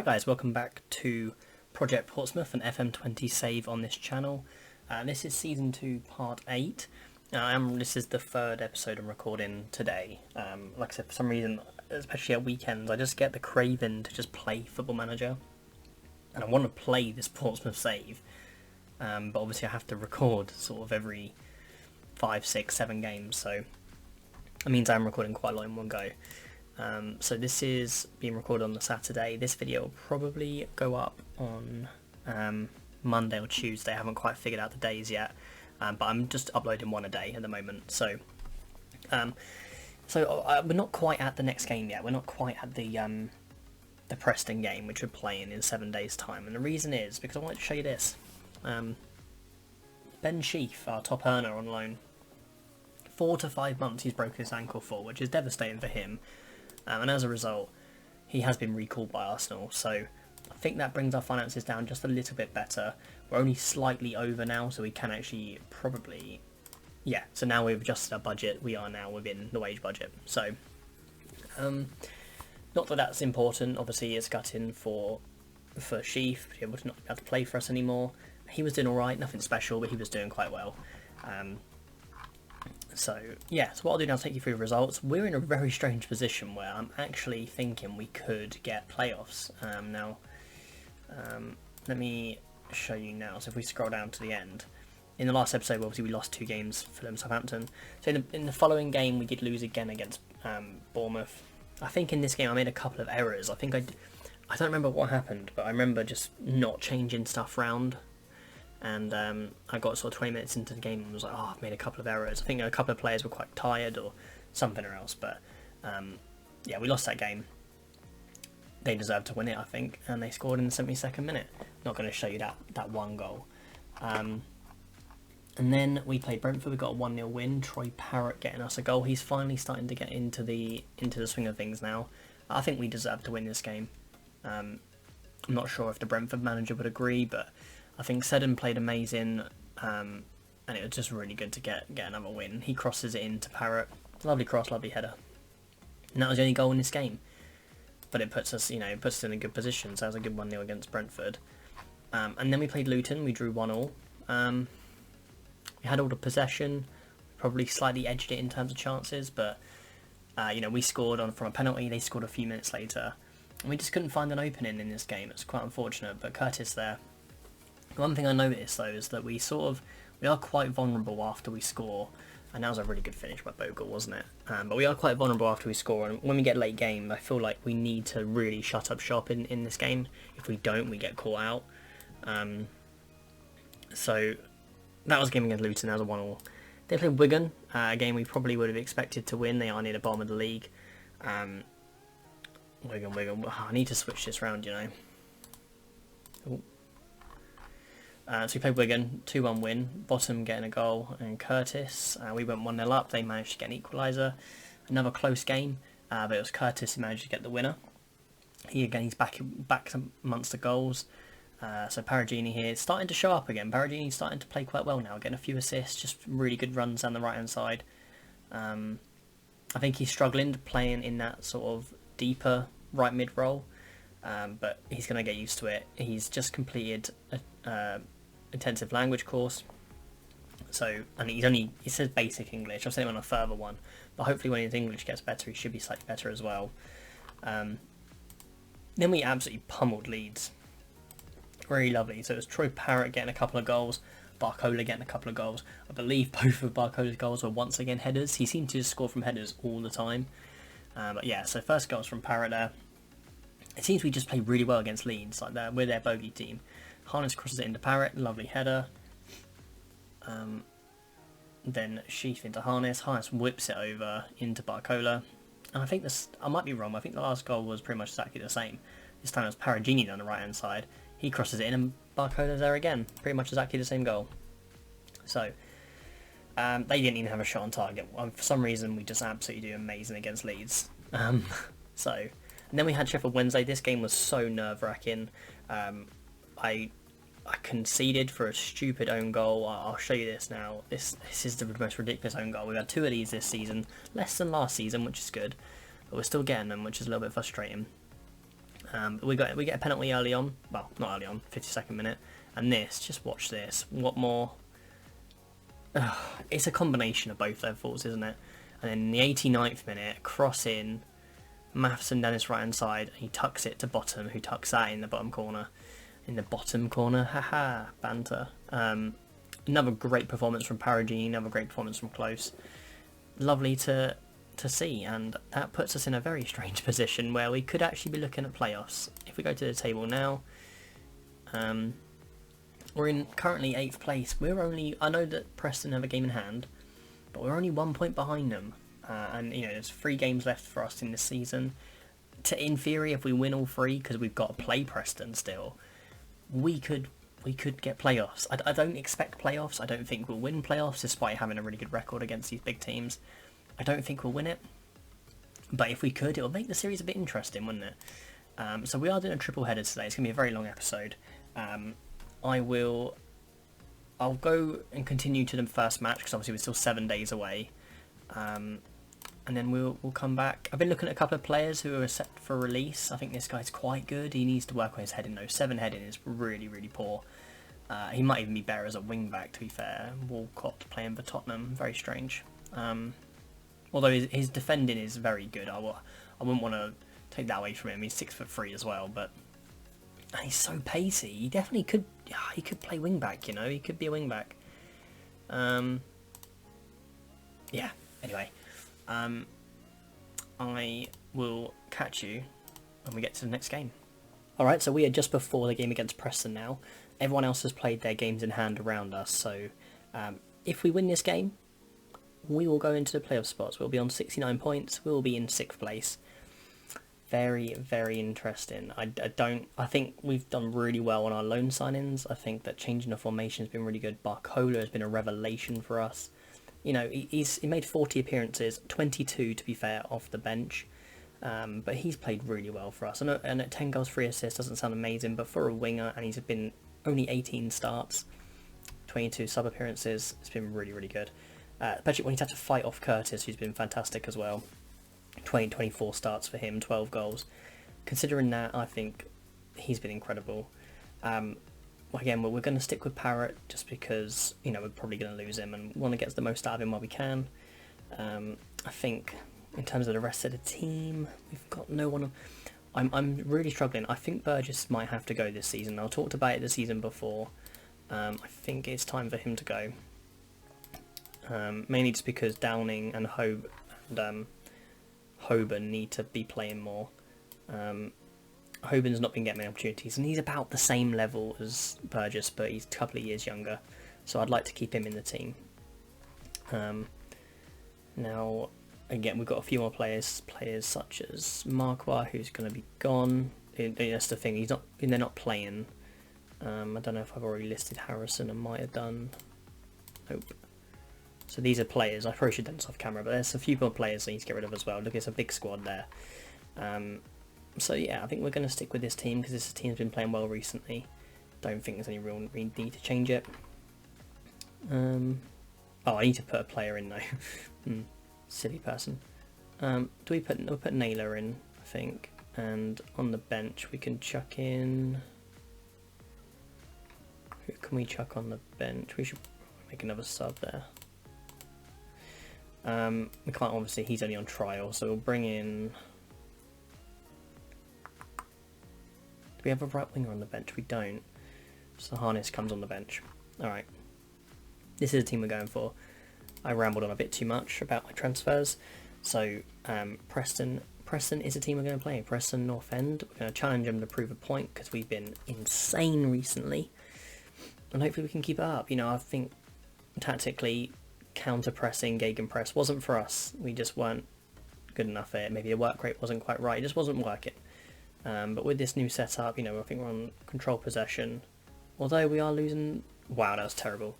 Right guys, welcome back to Project Portsmouth, an FM20 save on this channel. This is Season 2, Part 8. This is the third episode I'm recording today. Like I said, for some reason, especially at weekends, I just get the craving to just play Football Manager. And I want to play this Portsmouth save, but obviously I have to record sort of every 5, 6, 7 games, so it means I'm recording quite a lot in one go. So this is being recorded on the Saturday. This video will probably go up on Monday or Tuesday. I haven't quite figured out the days yet, but I'm just uploading one a day at the moment. So we're not quite at the next game yet. We're not quite at the Preston game, which we're playing in 7 days' time. And the reason is because I wanted to show you this. Ben Sheaf, our top earner on loan, 4 to 5 months he's broken his ankle for, which is devastating for him. And as a result, he has been recalled by Arsenal. So I think that brings our finances down just a little bit better. We're only slightly over now, so we can actually probably... Yeah, so now we've adjusted our budget. We are now within the wage budget. So, not that that's important. Obviously, it's gutting for Sheaf, but he would not be able to play for us anymore. He was doing alright, nothing special, but he was doing quite well. So what I'll do now is take you through the results. We're in a very strange position where I'm actually thinking we could get playoffs. Let me show you now. So if we scroll down to the end, in the last episode, obviously we lost 2 games for Southampton. So in the following game, we did lose again against Bournemouth. I think in this game I made a couple of errors. I don't remember what happened, but I remember just not changing stuff round. And I got sort of 20 minutes into the game and was like, oh, I've made a couple of errors. I think a couple of players were quite tired or something or else. But yeah, we lost that game. They deserved to win it, I think. And they scored in the 72nd minute. Not going to show you that one goal. And then we played Brentford. We got a 1-0 win. Troy Parrott getting us a goal. He's finally starting to get into the swing of things now. I think we deserve to win this game. I'm not sure if the Brentford manager would agree, but I think Seddon played amazing, and it was just really good to get another win. He crosses it into Parrott. Lovely cross, lovely header. And that was the only goal in this game. But it puts us, in a good position. So that was a good 1-0 against Brentford. And then we played Luton. We drew 1-1. We had all the possession. Probably slightly edged it in terms of chances, but we scored from a penalty. They scored a few minutes later, and we just couldn't find an opening in this game. It's quite unfortunate. But Curtis there. One thing I noticed though is that we are quite vulnerable after we score, and that was a really good finish by Bogle, wasn't it? But we are quite vulnerable after we score, and when we get late game, I feel like we need to really shut up shop in this game. If we don't, we get caught out. So that was a game against Luton. That was a 1-1. They played Wigan, a game we probably would have expected to win. They are near the bottom of the league. Wigan. Oh, I need to switch this round, Ooh. So we played Wigan, 2-1 win, Bottom getting a goal, and Curtis, we went 1-0 up, they managed to get an equaliser. Another close game, but it was Curtis who managed to get the winner. He's back amongst the goals. So Paragini here, starting to show up again. Paragini's starting to play quite well now, getting a few assists, just really good runs down the right-hand side. I think he's struggling to playing in that sort of deeper right mid role. But he's going to get used to it. He's just completed a intensive language course, and he says basic English. I'll send him on a further one, but hopefully when his English gets better, he should be slightly better as well. Then we absolutely pummeled Leeds. Really lovely. So it was Troy Parrott getting a couple of goals, Barcola getting a couple of goals. I believe both of Barcola's goals were once again headers. He seemed to just score from headers all the time. But yeah, so first goals from Parrott there. It seems we just play really well against Leeds, like that. We're their bogey team. Harness crosses it into Parrott, lovely header. Then Sheaf into Harness. Harness whips it over into Barcola. And I think I might be wrong, I think the last goal was pretty much exactly the same. This time it was Paragini on the right hand side. He crosses it in and Barcola's there again. Pretty much exactly the same goal. So, they didn't even have a shot on target. For some reason, we just absolutely do amazing against Leeds. And then we had Sheffield Wednesday. This game was so nerve-wracking. I conceded for a stupid own goal. I'll show you this now. This is the most ridiculous own goal. We've had 2 of these this season. Less than last season, which is good. But we're still getting them, which is a little bit frustrating. We get a penalty early on. Well, not early on, 52nd minute. And this, just watch this. What more? It's a combination of both their faults, isn't it? And then in the 89th minute, cross in, Matheson down his right hand side, and he tucks it to Bottom, who tucks that in the bottom corner. In the bottom corner, haha, banter. Another great performance from Paragini, another great performance from Close. Lovely to see, and that puts us in a very strange position where we could actually be looking at playoffs. If we go to the table now, we're in currently 8th place. I know that Preston have a game in hand, but we're only 1 point behind them, and there's 3 games left for us in this season. In theory, if we win all 3, because we've got to play Preston still, we could get playoffs. I don't expect playoffs. I don't think we'll win playoffs despite having a really good record against these big teams. I don't think we'll win it, but if we could, it would make the series a bit interesting, wouldn't it? So we are doing a triple header today. It's going to be a very long episode. I'll go and continue to the first match because obviously we're still 7 days away, and then we'll come back. I've been looking at a couple of players who are set for release. I think this guy's quite good. He needs to work on his heading though. 7 heading is really, really poor. He might even be better as a wing back, to be fair. Walcott playing for Tottenham, very strange. Although his defending is very good. I wouldn't want to take that away from him. He's 6'3" as well, but he's so pacey. He definitely could. He could play wing back. He could be a wing back. Yeah. Anyway, I will catch you when we get to the next game. All right. So we are just before the game against Preston now. Everyone else has played their games in hand around us. So if we win this game, we will go into the playoff spots. We'll be on 69 points. We'll be in 6th place. Very, very interesting. I think we've done really well on our loan signings. I think that changing the formation has been really good. Barcola has been a revelation for us. He made 40 appearances, 22 to be fair, off the bench. But he's played really well for us. And at 10 goals, 3 assists doesn't sound amazing, but for a winger, and he's been only 18 starts, 22 sub appearances, it's been really, really good. Especially when he's had to fight off Curtis, who's been fantastic as well. 24 starts for him, 12 goals. Considering that, I think he's been incredible. Again, we're going to stick with Parrott just because, we're probably going to lose him and want to get the most out of him while we can. I think in terms of the rest of the team, we've got no one. I'm really struggling. I think Burgess might have to go this season. I talked about it the season before. I think it's time for him to go. Mainly just because Downing and Hoban need to be playing more. Hoban's not been getting many opportunities, and he's about the same level as Burgess, but he's a couple of years younger, so I'd like to keep him in the team. Now, again, we've got a few more players such as Marquardt, who's going to be gone. That's the thing, they're not playing. I don't know if I've already listed Harrison. I might have done. Nope. So these are players. I probably should have done this off camera, but there's a few more players I need to get rid of as well. Look, it's a big squad there. So yeah, I think we're going to stick with this team because this team's been playing well recently. Don't think there's any real need to change it. Oh, I need to put a player in though. Silly person. We'll put Naylor in, I think, and on the bench we can chuck in. Who can we chuck on the bench? We should make another sub there. We can't, obviously he's only on trial, so we'll bring in. Do we have a right winger on the bench? We don't. So Harness comes on the bench. Alright. This is the team we're going for. I rambled on a bit too much about my transfers. So Preston is a team we're going to play. Preston North End. We're going to challenge them to prove a point because we've been insane recently. And hopefully we can keep it up. I think tactically counter-pressing, gegenpress wasn't for us. We just weren't good enough at it. Maybe the work rate wasn't quite right. It just wasn't working. But with this new setup, I think we're on control possession. Although we are losing. Wow, that was terrible.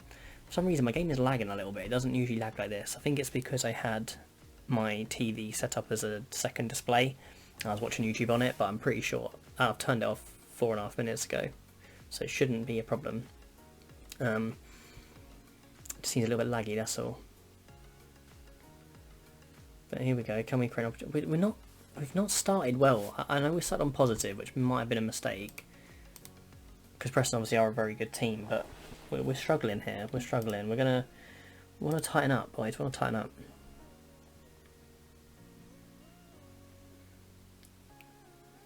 For some reason, my game is lagging a little bit. It doesn't usually lag like this. I think it's because I had my TV set up as a second display. I was watching YouTube on it, but I'm pretty sure I've turned it off 4.5 minutes ago, so it shouldn't be a problem. It just seems a little bit laggy, that's all. But here we go. Can we create an opportunity? We're not. we've not started well. I know we started on positive, which might have been a mistake. Because Preston obviously are a very good team, but we're struggling here. We're struggling. We want to tighten up, boys. We want to tighten up.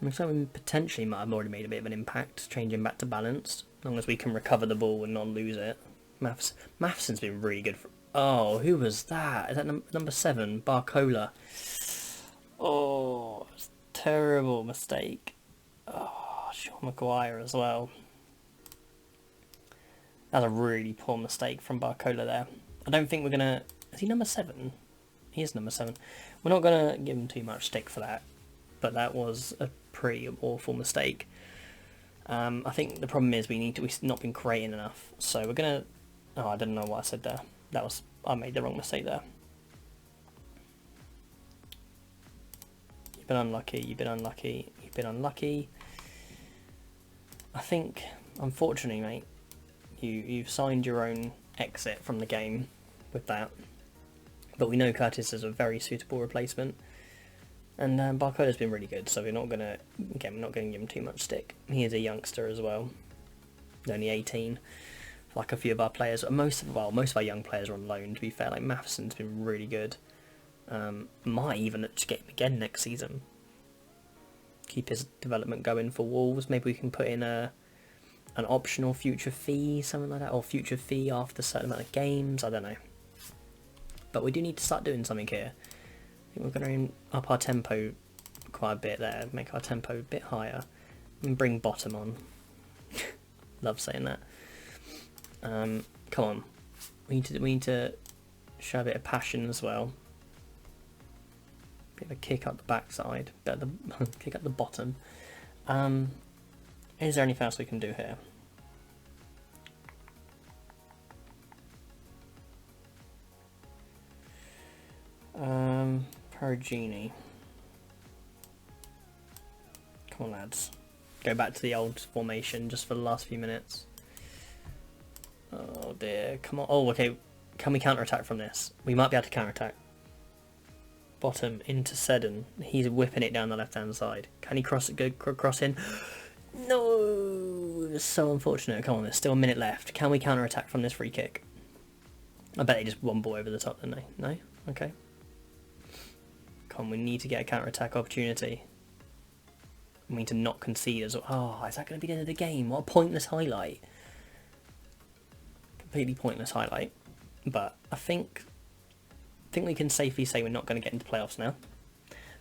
Looks like we potentially might have already made a bit of an impact, changing back to balanced. As long as we can recover the ball and not lose it. Matheson's been really good. Oh, who was that? Is that number 7? Barcola. Oh, it's a terrible mistake. Oh, Sean Maguire as well. That was a really poor mistake from Barcola there. I don't think we're going to... Is he number 7? He is number 7. We're not going to give him too much stick for that. But that was a pretty awful mistake. I think the problem is we've not been creating enough. So we're going to... Oh, I didn't know what I said there. I made the wrong mistake there. You've been unlucky, you've been unlucky, you've been unlucky. I think, unfortunately, mate, you've signed your own exit from the game with that. But we know Curtis is a very suitable replacement. And Barcola's been really good, so we're not going to give him too much stick. He is a youngster as well. He's only 18. Like a few of our players, most of our young players are on loan, to be fair. Like Matheson's been really good. Might even just get him again next season. Keep his development going for Wolves. Maybe we can put in an optional future fee, something like that, or future fee after a certain amount of games. I don't know. But we do need to start doing something here. I think we're going to up our tempo quite a bit there, make our tempo a bit higher, and bring Bottom on. Love saying that. Come on, we need to show a bit of passion as well. Bit of a kick up the backside, kick up the bottom. Is there anything else we can do here? Perugini. Come on, lads. Go back to the old formation just for the last few minutes. Oh dear, come on. Oh, okay. Can we counter-attack from this? We might be able to counter-attack. Bottom into Seddon. He's whipping it down the left-hand side. Can he cross it? Good cross in. No! It's so unfortunate. Come on, there's still a minute left. Can we counter-attack from this free kick? I bet they just one ball over the top, didn't they? No? Okay. Come on, we need to get a counter-attack opportunity. We need to not concede as well. Oh, is that going to be the end of the game? What a pointless highlight. Completely pointless highlight, but I think we can safely say we're not going to get into playoffs now,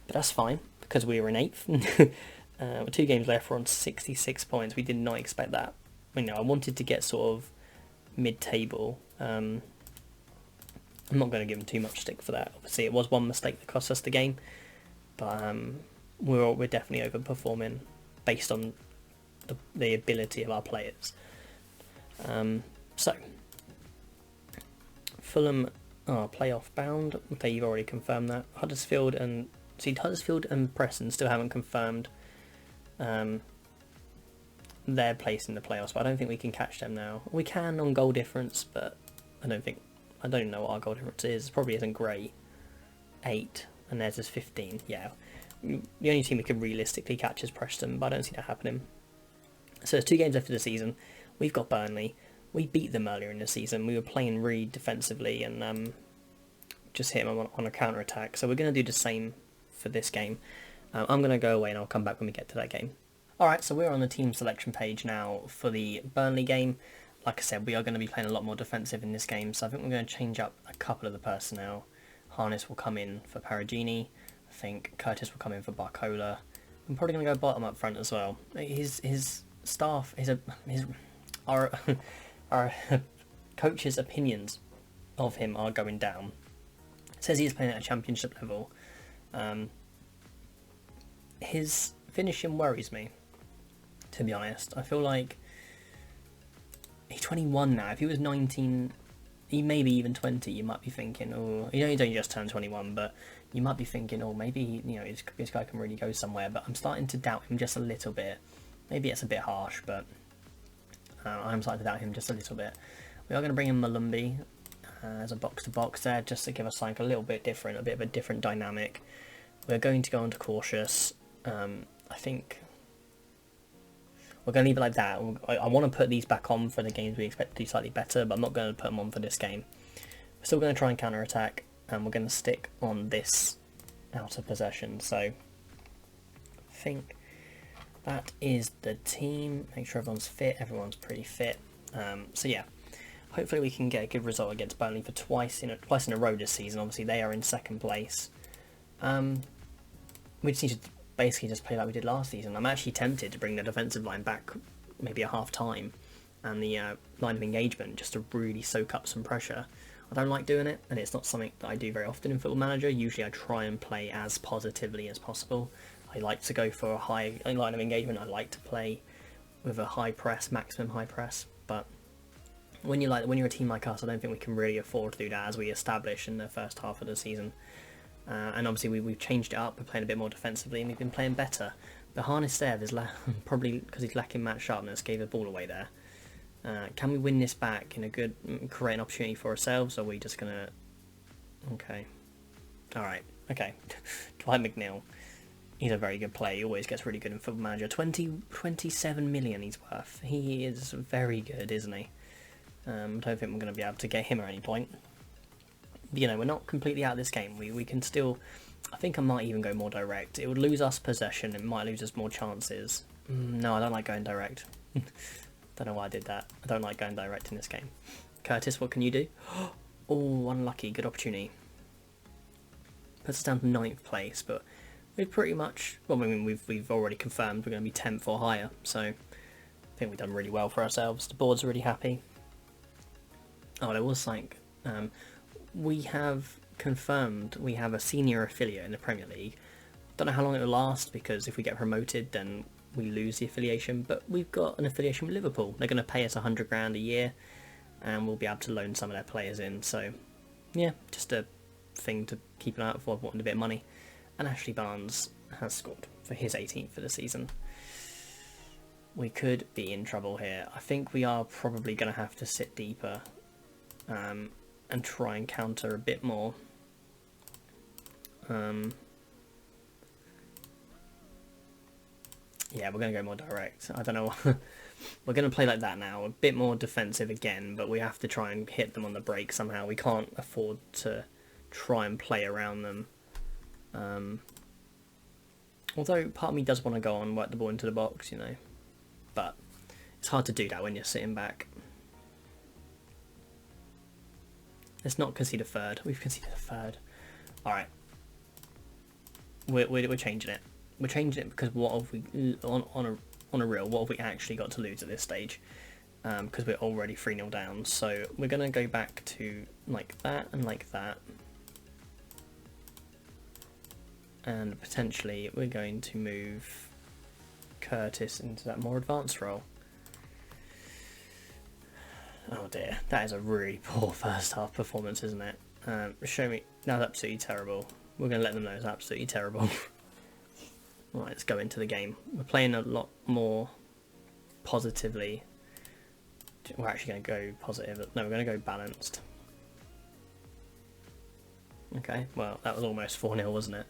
but that's fine because we were in 8th. With 2 games left, we're on 66 points. We did not expect that. I wanted to get sort of mid-table. I'm not going to give them too much stick for that. Obviously, it was one mistake that cost us the game, but we're definitely overperforming based on the ability of our players. So, Fulham are playoff bound. Okay, you've already confirmed that. Huddersfield and Preston still haven't confirmed their place in the playoffs, but I don't think we can catch them now. We can on goal difference, but I don't even know what our goal difference is. It probably isn't great. 8, and theirs is 15. Yeah, the only team we could realistically catch is Preston, but I don't see that happening. So there's 2 games left of the season. We've got Burnley. We beat them earlier in the season. We were playing really defensively and just hit them on a counter-attack. So we're going to do the same for this game. I'm going to go away and I'll come back when we get to that game. Alright, so we're on the team selection page now for the Burnley game. Like I said, we are going to be playing a lot more defensive in this game, so I think we're going to change up a couple of the personnel. Harness will come in for Perugini. I think Curtis will come in for Barcola. I'm probably going to go Bottom up front as well. His staff, our coach's opinions of him are going down. It says he's playing at a championship level. His finishing worries me, to be honest. I feel like he's 21 now. If he was 19, he maybe even 20, you might be thinking, oh, you don't just turn 21, but you might be thinking, oh, maybe this guy can really go somewhere. But I'm starting to doubt him just a little bit. Maybe it's a bit harsh, but I'm starting to doubt him just a little bit. We are going to bring in Malumbi as a box-to-box there, just to give us like a little bit different, a bit of a different dynamic. We're going to go on to cautious. I think we're going to leave it like that. I want to put these back on for the games we expect to do slightly better, but I'm not going to put them on for this game. We're still going to try and counter-attack, and we're going to stick on this out of possession. So I think that is the team. Make sure everyone's fit. Everyone's pretty fit. So yeah, hopefully we can get a good result against Burnley for twice in a row this season. Obviously they are in second place. We just need to basically just play like we did last season. I'm actually tempted to bring the defensive line back maybe at half time and the line of engagement just to really soak up some pressure. I don't like doing it, and it's not something that I do very often in Football Manager. Usually I try and play as positively as possible. I like to go for a high line of engagement. I like to play with a high press, maximum high press, but when you're a team like us, I don't think we can really afford to do that, as we established in the first half of the season. And obviously we've changed it up. We're playing a bit more defensively, and we've been playing better. The harness there, there's probably because he's lacking match sharpness, gave the ball away there. Can we win this back in a good, create an opportunity for ourselves, or are we just gonna? Okay, all right, okay. Dwight McNeil, he's a very good player. He always gets really good in Football Manager. 27 million he's worth. He is very good, isn't he? I don't think we're going to be able to get him at any point. But, you know, we're not completely out of this game. We can still... I think I might even go more direct. It would lose us possession. It might lose us more chances. No, I don't like going direct. Don't know why I did that. I don't like going direct in this game. Curtis, what can you do? Oh, unlucky. Good opportunity. Puts us down to 9th place, but we've pretty much... Well, I mean, we've already confirmed we're going to be 10th or higher, so I think we've done really well for ourselves. The board's really happy. Oh, there was like... we have confirmed we have a senior affiliate in the Premier League. Don't know how long it will last, because if we get promoted then we lose the affiliation, but we've got an affiliation with Liverpool. They're going to pay us 100 grand a year, and we'll be able to loan some of their players in. So yeah, just a thing to keep an eye out for, wanting a bit of money. And Ashley Barnes has scored for his 18th for the season. We could be in trouble here. I think we are probably going to have to sit deeper and try and counter a bit more. Yeah, we're going to go more direct. I don't know. We're going to play like that now. A bit more defensive again, but we have to try and hit them on the break somehow. We can't afford to try and play around them. Although part of me does want to go on, work the ball into the box, you know. But it's hard to do that when you're sitting back. Let's not concede a third. We've conceded a third. Alright. We're changing it. We're changing it because what have we... On a real, what have we actually got to lose at this stage? Because we're already 3-0 down. So we're going to go back to like that and like that. And potentially we're going to move Curtis into that more advanced role. Oh dear, that is a really poor first half performance, isn't it? Show me. That was absolutely terrible. We're going to let them know it's absolutely terrible. Right, let's go into the game. We're playing a lot more positively. We're actually going to go positive. No, we're going to go balanced. Okay, well, that was almost 4-0, wasn't it?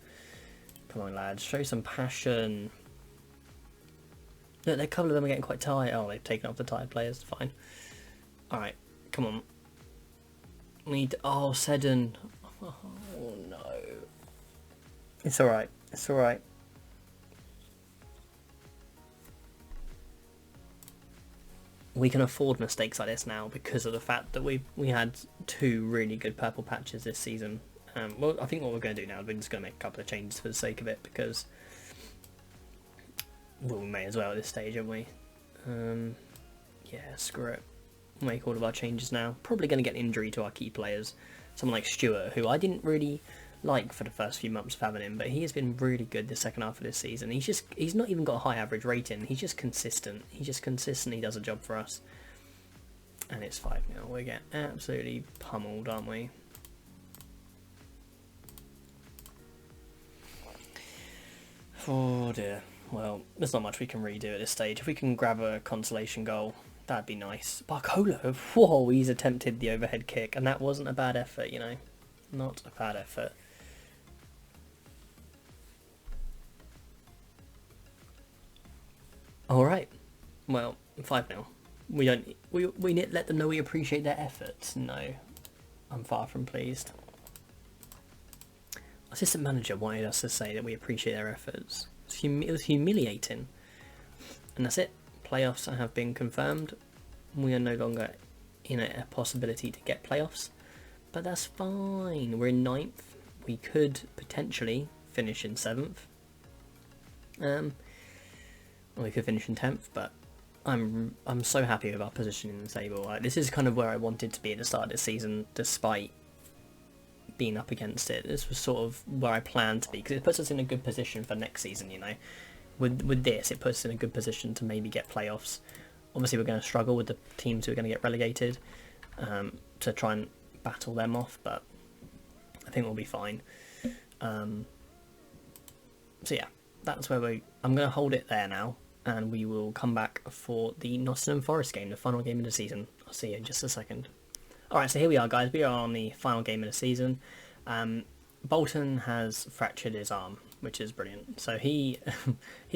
Come on, lads, show some passion. Look, a couple of them are getting quite tired. Oh, they've taken off the tired players. Fine. Alright, come on. We need... Oh, Seddon. Oh, no. It's alright. It's alright. We can afford mistakes like this now because of the fact that we had 2 really good purple patches this season. Well, I think what we're going to do now, we're just going to make a couple of changes for the sake of it, because... Well, we may as well at this stage, haven't we? Yeah, screw it. We'll make all of our changes now. Probably going to get an injury to our key players. Someone like Stewart, who I didn't really like for the first few months of having him, but he has been really good the second half of this season. He's not even got a high average rating. He's just consistent. He just consistently does a job for us. And it's 5-0. We're getting absolutely pummeled, aren't we? Oh dear. Well, there's not much we can really do at this stage. If we can grab a consolation goal, that'd be nice. Barcola, whoa, he's attempted the overhead kick, and that wasn't a bad effort, you know. Not a bad effort. Alright, well, 5-0. We need to let them know we appreciate their efforts. No, I'm far from pleased. Assistant manager wanted us to say that we appreciate their efforts. It was humiliating. And that's it. Playoffs have been confirmed. We are no longer in a possibility to get playoffs. But that's fine. We're in 9th. We could potentially finish in 7th. Or we could finish in 10th, but I'm so happy with our position in the table. Like, this is kind of where I wanted to be at the start of the season, despite being up against it. This was sort of where I planned to be, because it puts us in a good position for next season, you know. With this, it puts us in a good position to maybe get playoffs. Obviously, we're going to struggle with the teams who are going to get relegated, to try and battle them off, but I think we'll be fine. So yeah, that's where I'm going to hold it there now, and we will come back for the Nottingham Forest game, the final game of the season. I'll see you in just a second. Alright, so here we are, guys. We are on the final game of the season. Bolton has fractured his arm, which is brilliant. So he's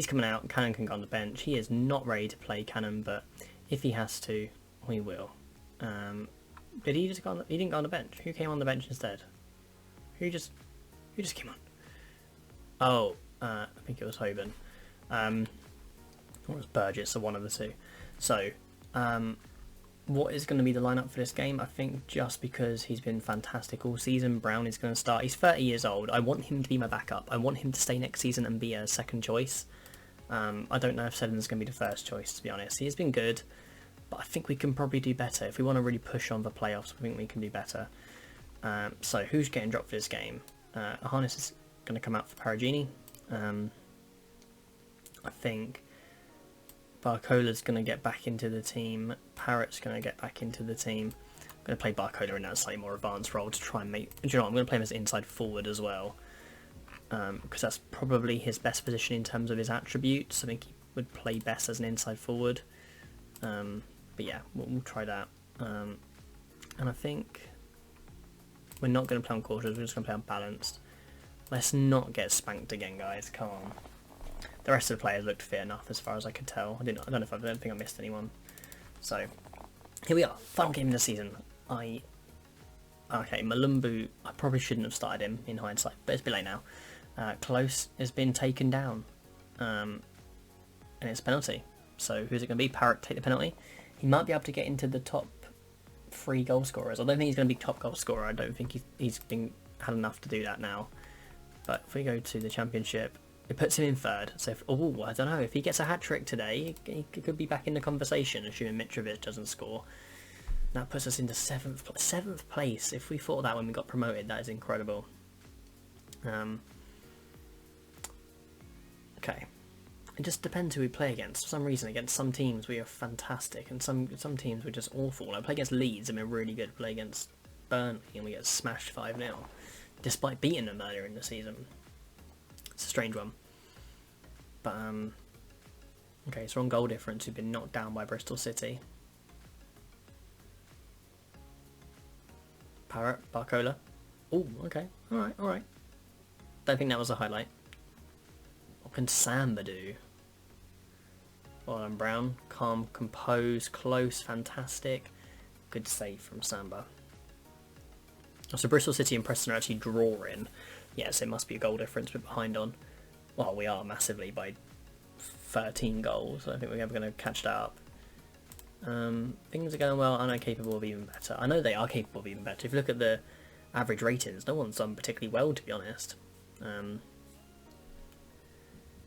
coming out. Cannon can go on the bench. He is not ready to play Cannon, but if he has to, we will. Did he just go on? He didn't go on the bench. Who came on the bench instead? Who just came on? Oh, I think it was Hoban. Or it was Burgess, or one of the two. So, what is going to be the lineup for this game? I think just because he's been fantastic all season, Brown is going to start. He's 30 years old. I want him to be my backup. I want him to stay next season and be a second choice. I don't know if Seddon's going to be the first choice, to be honest. He has been good, but I think we can probably do better. If we want to really push on the playoffs, I think we can do better. So who's getting dropped for this game? Harness is going to come out for Paragini. I think Barcola's going to get back into the team. Parrott's going to get back into the team. I'm going to play Barcola in that slightly more advanced role to try and make... Do you know what? I'm going to play him as inside forward as well. Because that's probably his best position in terms of his attributes. I think he would play best as an inside forward. But yeah, we'll try that. And I think we're not going to play on quarters. We're just going to play on balanced. Let's not get spanked again, guys. Come on. The rest of the players looked fit enough as far as I could tell. I don't know if I don't think I missed anyone. So here we are, final game of the season. Okay, Malumbu, I probably shouldn't have started him in hindsight, but it's a bit late now. Close has been taken down, and it's a penalty. So who's it going to be? Parrott take the penalty. He might be able to get into the top 3 goal scorers. I don't think he's going to be top goal scorer. I don't think he's had enough to do that now. But if we go to the Championship, it puts him in 3rd. So, I don't know. If he gets a hat-trick today, he could be back in the conversation, assuming Mitrovic doesn't score. That puts us into 7th place. If we thought that when we got promoted, that is incredible. Okay. It just depends who we play against. For some reason, against some teams, we are fantastic, and some teams we're just awful. I play against Leeds, and we're really good. Play against Burnley, and we get smashed 5-0, despite beating them earlier in the season. It's a strange one. But, okay, so on goal difference, we've been knocked down by Bristol City. Parrott, Barcola. Oh, okay. Alright. Don't think that was a highlight. What can Samba do? Well done, Brown. Calm, composed, close, fantastic. Good save from Samba. So Bristol City and Preston are actually drawing. Yes, it must be a goal difference we're behind on. Well, we are massively by 13 goals. I think we're ever going to catch that up. Things are going well. I'm not capable of even better. I know they are capable of even better. If you look at the average ratings, no one's done particularly well, to be honest.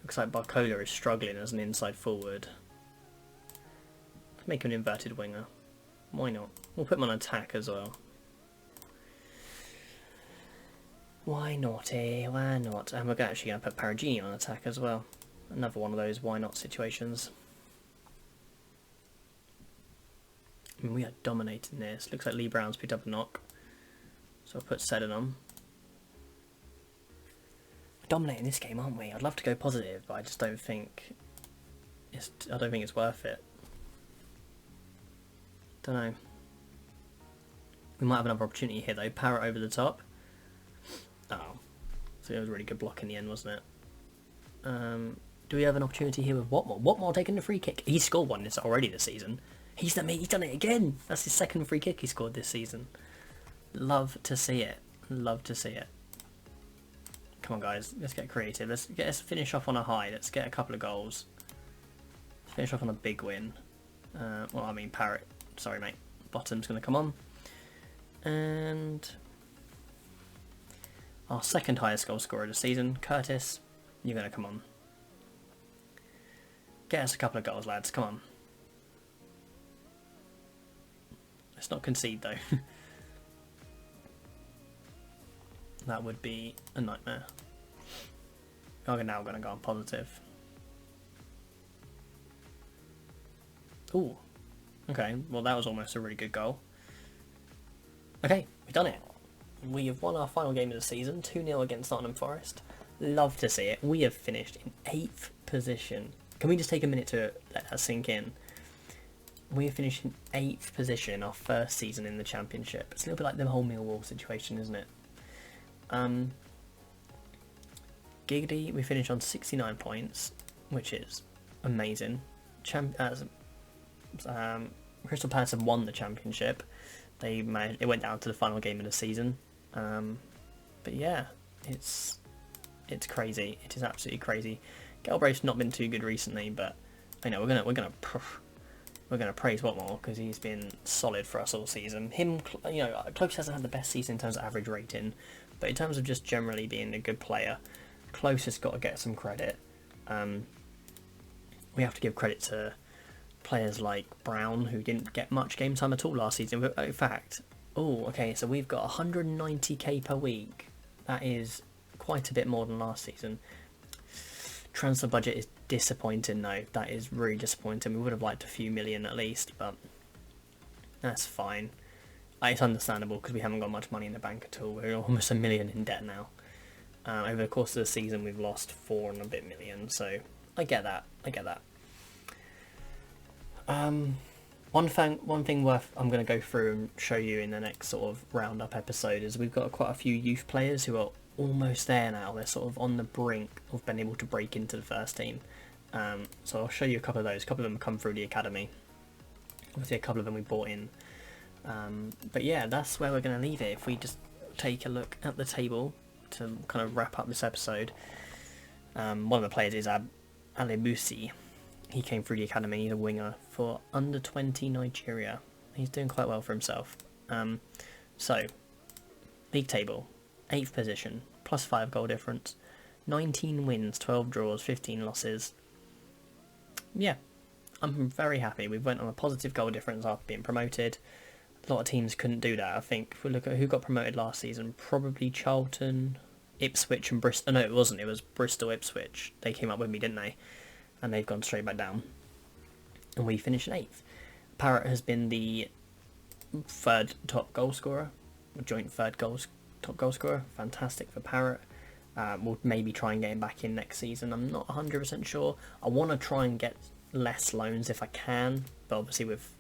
Looks like Barcola is struggling as an inside forward. Let's make him an inverted winger. Why not? We'll put him on attack as well. Why not, eh? Why not? And we're actually going to put Paragini on attack as well. Another one of those why not situations. I mean, we are dominating this. Looks like Lee Brown's picked up a knock. So I'll put Seddon on. We're dominating this game, aren't we? I'd love to go positive, but I just don't think it's worth it. Don't know. We might have another opportunity here though. Parrott over the top. Oh, so it was a really good block in the end, wasn't it? Do Do we have an opportunity here with Watmore? Watmore taking the free kick. He scored one already this season. He's done it again. That's his second free kick he scored this season. Love to see it. Love to see it. Come on, guys. Let's get creative. Let's finish off on a high. Let's get a couple of goals. Let's finish off on a big win. Well, I mean, Parrott. Sorry, mate. Bottom's going to come on. And our second highest goal scorer of the season, Curtis, you're going to come on. Get us a couple of goals, lads. Come on. Let's not concede, though. That would be a nightmare. Okay, now we're going to go on positive. Ooh. Okay, well that was almost a really good goal. Okay, we've done it. We have won our final game of the season, 2-0 against Nottingham Forest. Love to see it. We have finished in 8th position. Can we just take a minute to let that sink in? We have finished in 8th position in our first season in the Championship. It's a little bit like the whole Millwall situation, isn't it? Giggity, we finished on 69 points, which is amazing. Crystal Palace have won the Championship. It went down to the final game of the season. But yeah, it's crazy. It is absolutely crazy. Galbraith's not been too good recently, but I know we're gonna praise Watmore because he's been solid for us all season. Close hasn't had the best season in terms of average rating, but in terms of just generally being a good player, Close has got to get some credit. We have to give credit to players like Brown, who didn't get much game time at all last season. In fact, so we've got 190k per week. That is quite a bit more than last season. Transfer budget is disappointing though. That is really disappointing. We would have liked a few million at least, but that's fine. It's understandable because we haven't got much money in the bank at all. We're almost $1 million in debt now. Over the course of the season, we've lost 4 and a bit million. So I get that. One thing worth I'm going to go through and show you in the next sort of roundup episode is we've got quite a few youth players who are almost there now. They're sort of on the brink of being able to break into the first team. So I'll show you a couple of those. A couple of them come through the academy. Obviously a couple of them we bought in. But yeah, that's where we're going to leave it. If we just take a look at the table to kind of wrap up this episode. One of the players is Alebusi. He came through the academy. He's a winger for under 20 Nigeria. He's doing quite well for himself. So, league table, 8th position, plus 5 goal difference, 19 wins, 12 draws, 15 losses. Yeah, I'm very happy. We went on a positive goal difference after being promoted. A lot of teams couldn't do that. I think if we look at who got promoted last season, probably Charlton, Ipswich and Bristol. No, it wasn't. It was Bristol, Ipswich. They came up with me, didn't they? And they've gone straight back down. And we finished in 8th. Parrott has been the 3rd top goal scorer, joint 3rd top goal scorer. Fantastic for Parrott. We'll maybe try and get him back in next season. I'm not 100% sure. I want to try and get less loans if I can, but obviously with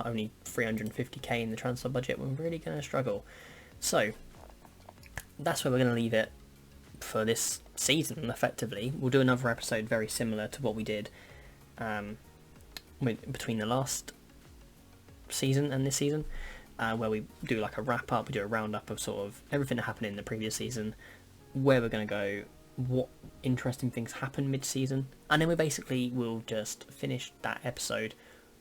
only 350k in the transfer budget, we're really going to struggle. So that's where we're going to leave it for this season. Effectively, we'll do another episode very similar to what we did between the last season and this season, where we do like a wrap up, we do a roundup of sort of everything that happened in the previous season, where we're going to go, what interesting things happened mid-season, and then we'll just finish that episode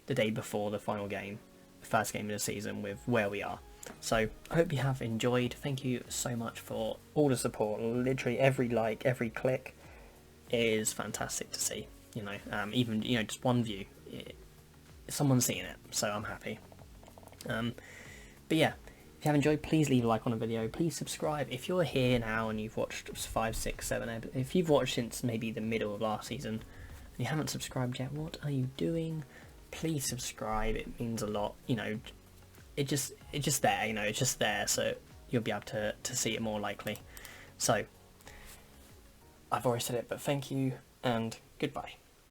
the day before the final game, the first game of the season, with where we are. So I hope you have enjoyed. Thank you so much for all the support. Literally every like, every click is fantastic to see. Even just one view, someone's seeing it, so I'm happy. But yeah, if you have enjoyed, please leave a like on the video. Please subscribe if you're here now and you've watched 5, 6, 7. If you've watched since maybe the middle of last season and you haven't subscribed yet, what are you doing? Please subscribe. It means a lot. It's just there. It's just there, so you'll be able to see it more likely. So I've already said it, but thank you and goodbye.